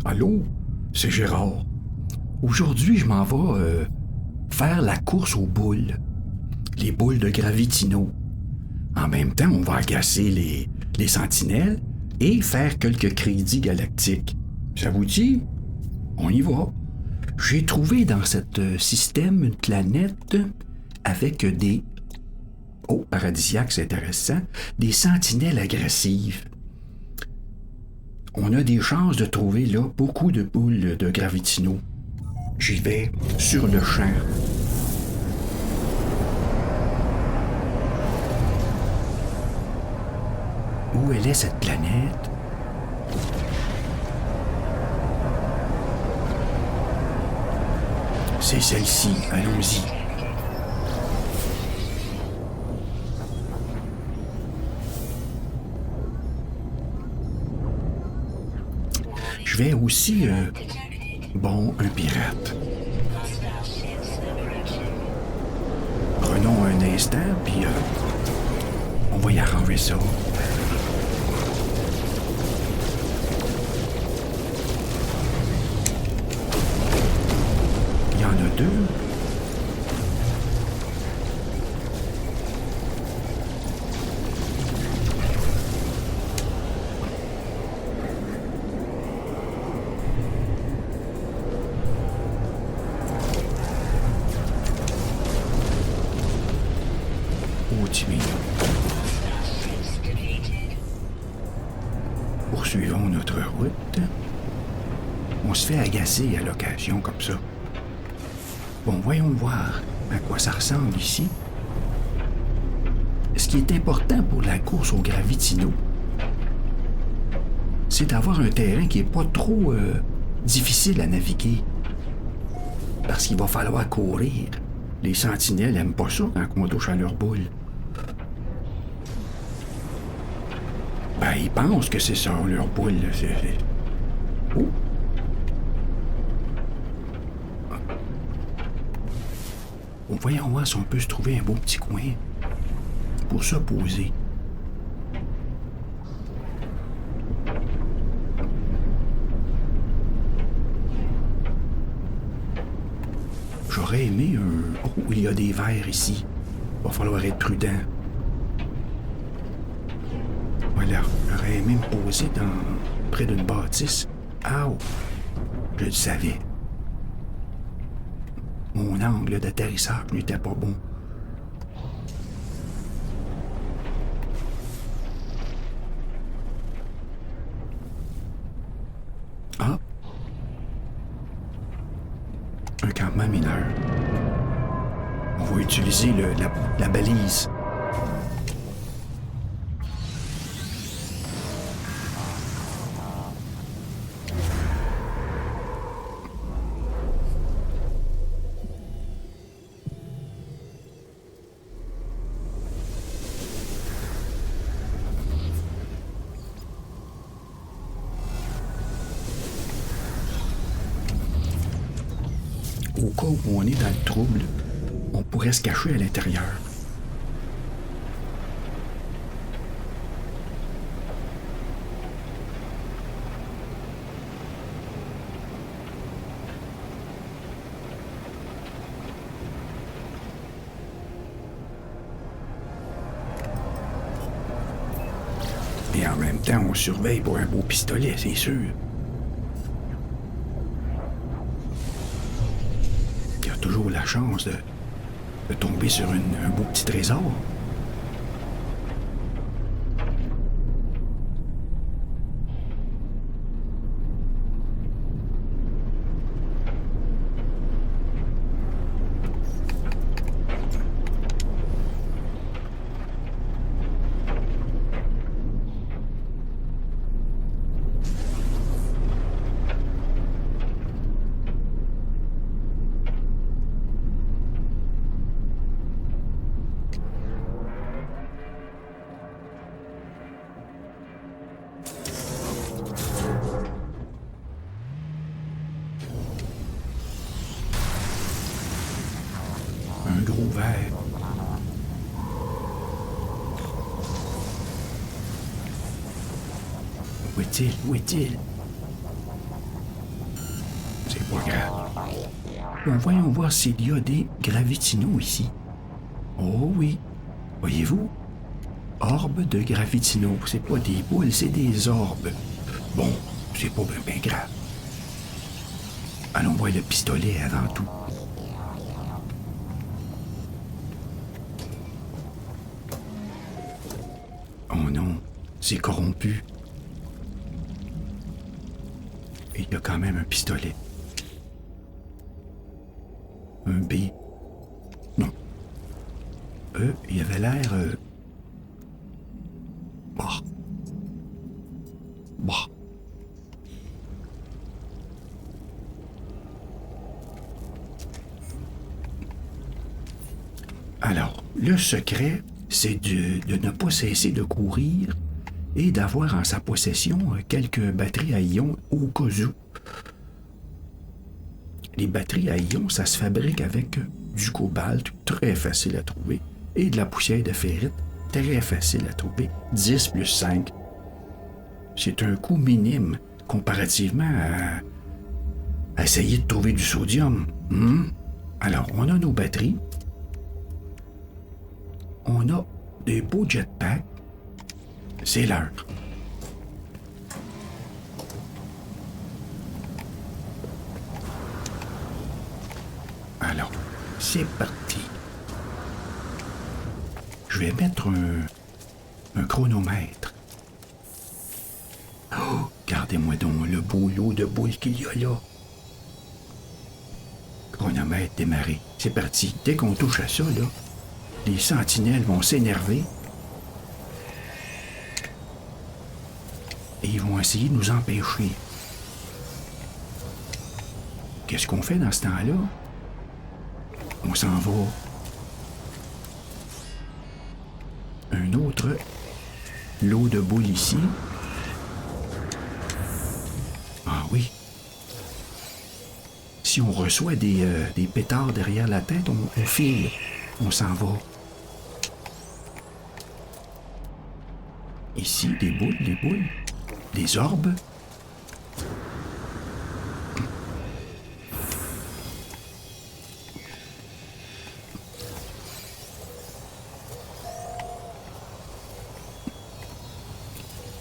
Allô, c'est Gérard. Aujourd'hui, je m'en vais faire la course aux boules. Les boules de Gravitino. En même temps, on va agacer les sentinelles et faire quelques crédits galactiques. Ça vous dit? On y va. J'ai trouvé dans ce système une planète avec des... Oh, paradisiaque, c'est intéressant. Des sentinelles agressives. On a des chances de trouver là beaucoup de boules de Gravitino. J'y vais sur le champ. Où elle est cette planète? C'est celle-ci, allons-y. Je vais aussi... Bon, un pirate. Prenons un instant, puis on va y arranger ça. Il y en a deux. Poursuivons notre route. On se fait agacer à l'occasion comme ça. Bon, voyons voir à quoi ça ressemble ici. Ce qui est important pour la course au Gravitino, c'est d'avoir un terrain qui n'est pas trop difficile à naviguer. Parce qu'il va falloir courir. Les sentinelles n'aiment pas ça quand on touche à leur boule. Ben, ils pensent que c'est ça, leur boule. Oh! Bon, voyons voir si on peut se trouver un beau petit coin pour se poser. J'aurais aimé un... Oh, il y a des verres ici. Va falloir être prudent. Voilà, j'aurais aimé me poser près d'une bâtisse. Ow! Je le savais. Mon angle d'atterrissage n'était pas bon. Ah! Un campement mineur. On va utiliser la balise. Au cas où on est dans le trouble, on pourrait se cacher à l'intérieur. Et en même temps, on surveille pour un beau pistolet, c'est sûr. Toujours la chance de tomber sur un beau petit trésor. Un gros verre. Où est-il? Où est-il? grave. Bon, voyons voir s'il y a des gravitinos ici. Oh oui. Voyez-vous? Orbes de gravitinos. C'est pas des boules, c'est des orbes. Bon, c'est pas bien grave. Allons voir le pistolet avant tout. Oh non, c'est corrompu. Et il y a quand même un pistolet. Un B. Non. Il avait l'air... Bah. Bah. Alors, le secret, c'est de ne pas cesser de courir et d'avoir en sa possession quelques batteries à ions au cas où. Les batteries à ions, ça se fabrique avec du cobalt, très facile à trouver, et de la poussière de ferrite, très facile à trouver, 10 plus 5. C'est un coût minime comparativement à essayer de trouver du sodium. Alors, on a nos batteries. On a des beaux jetpacks. C'est l'heure. Alors, c'est parti. Je vais mettre un chronomètre. Oh, regardez-moi donc le beau lot de boules qu'il y a là. Chronomètre démarré. C'est parti. Dès qu'on touche à ça, là, les sentinelles vont s'énerver et ils vont essayer de nous empêcher. Qu'est-ce qu'on fait dans ce temps-là? On s'en va. Un autre lot de boules ici. Ah oui. Si on reçoit des pétards derrière la tête, on file. On s'en va. Ici, des boules, des orbes.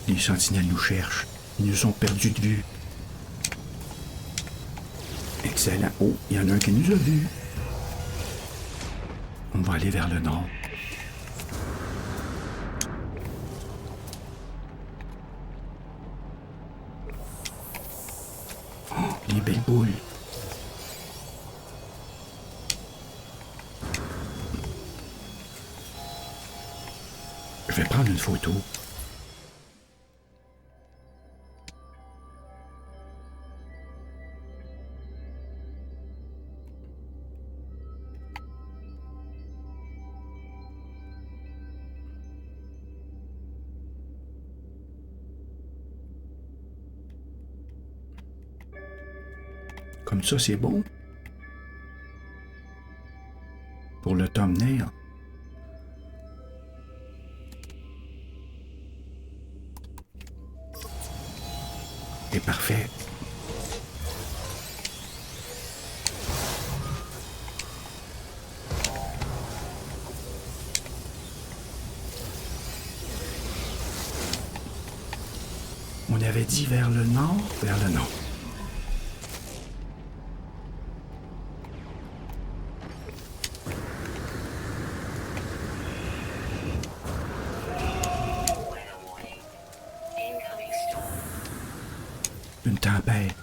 Les sentinelles nous cherchent. Ils nous ont perdus de vue. Excellent. Oh, il y en a un qui nous a vus. On va aller vers le nord. Oh, les belles boules. Je vais prendre une photo. Comme ça, c'est bon. Pour le thumbnail. C'est parfait. On avait dit vers le nord, vers le nord. Une tempête.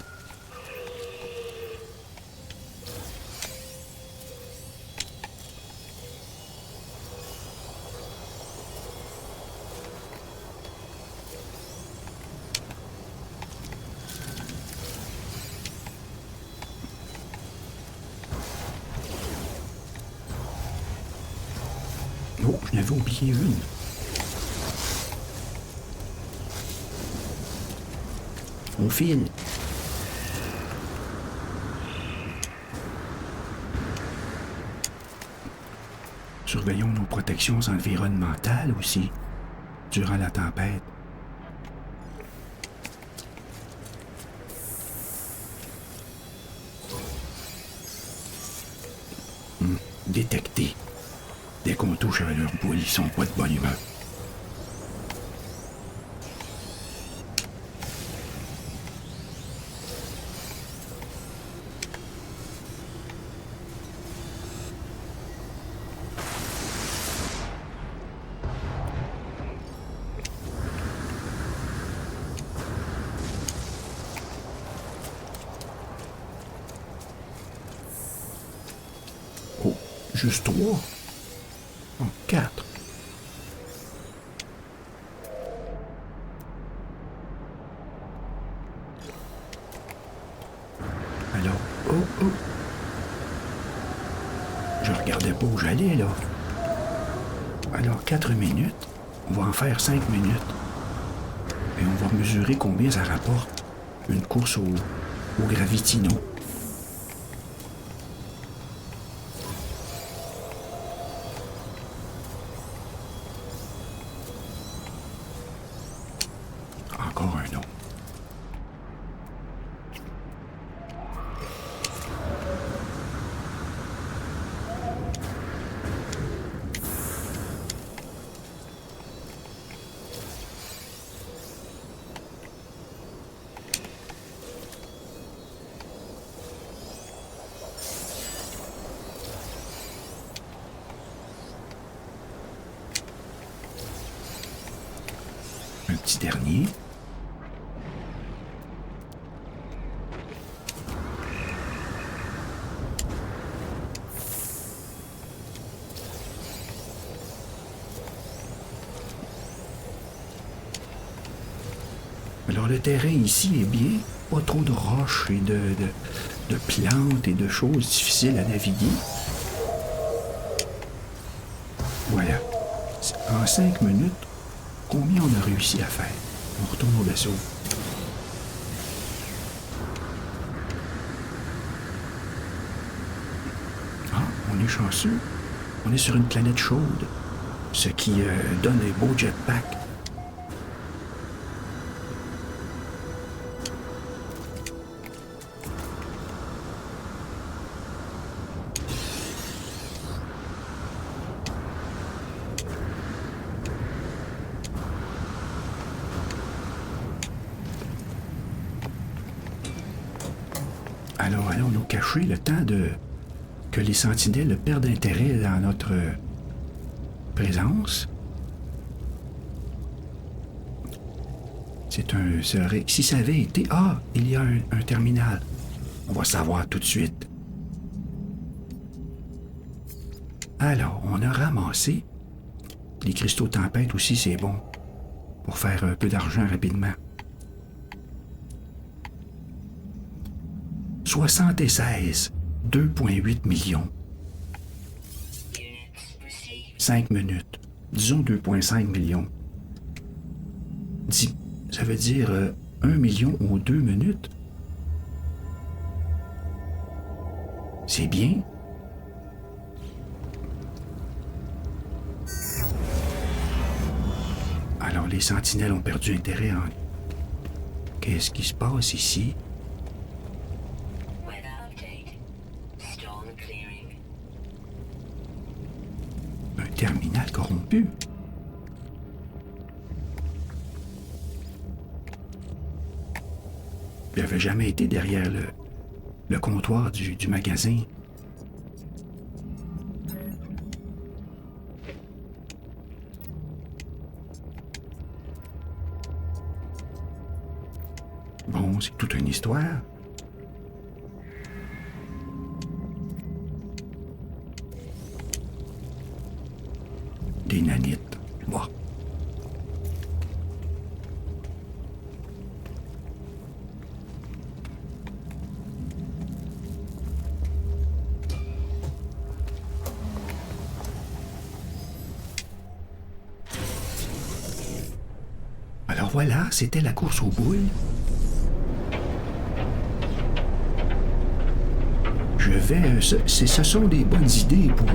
Oh, je n'avais oublié une. On file. Surveillons nos protections environnementales aussi durant la tempête. détectés. Dès qu'on touche à leur boule, ils sont pas de bonne humeur. Oh, juste 3. Oh, 4. Alors, oh. Je regardais pas où j'allais, là. Alors, 4 minutes, on va en faire 5 minutes. Et on va mesurer combien ça rapporte une course au Gravitino. Encore un autre. Un petit dernier. Alors le terrain ici est bien, pas trop de roches et de plantes et de choses difficiles à naviguer. Voilà. En 5 minutes, combien on a réussi à faire? On retourne au vaisseau. Ah, on est chanceux. On est sur une planète chaude, ce qui donne un beau jetpack. Alors, allons nous cacher le temps que les sentinelles perdent intérêt dans notre présence. Si ça avait été... Ah, il y a un terminal. On va savoir tout de suite. Alors, on a ramassé les cristaux tempête aussi, c'est bon. Pour faire un peu d'argent rapidement. 76, 2,8 millions. 5 minutes. Disons 2,5 millions. Ça veut dire 1 million aux 2 minutes. C'est bien. Alors les sentinelles ont perdu intérêt en... Qu'est-ce qui se passe ici? Un terminal corrompu. Il n'avait jamais été derrière le comptoir du magasin. Bon, c'est toute une histoire. Des nanites. Bon. Alors voilà, c'était la course aux boules. Ce sont des bonnes idées pour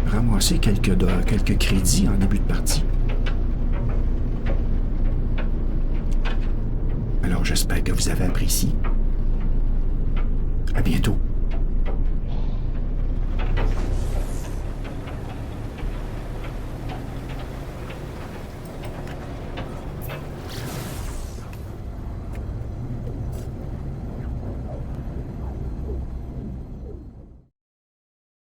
ramasser quelques crédits en début de partie. Alors j'espère que vous avez apprécié. À bientôt.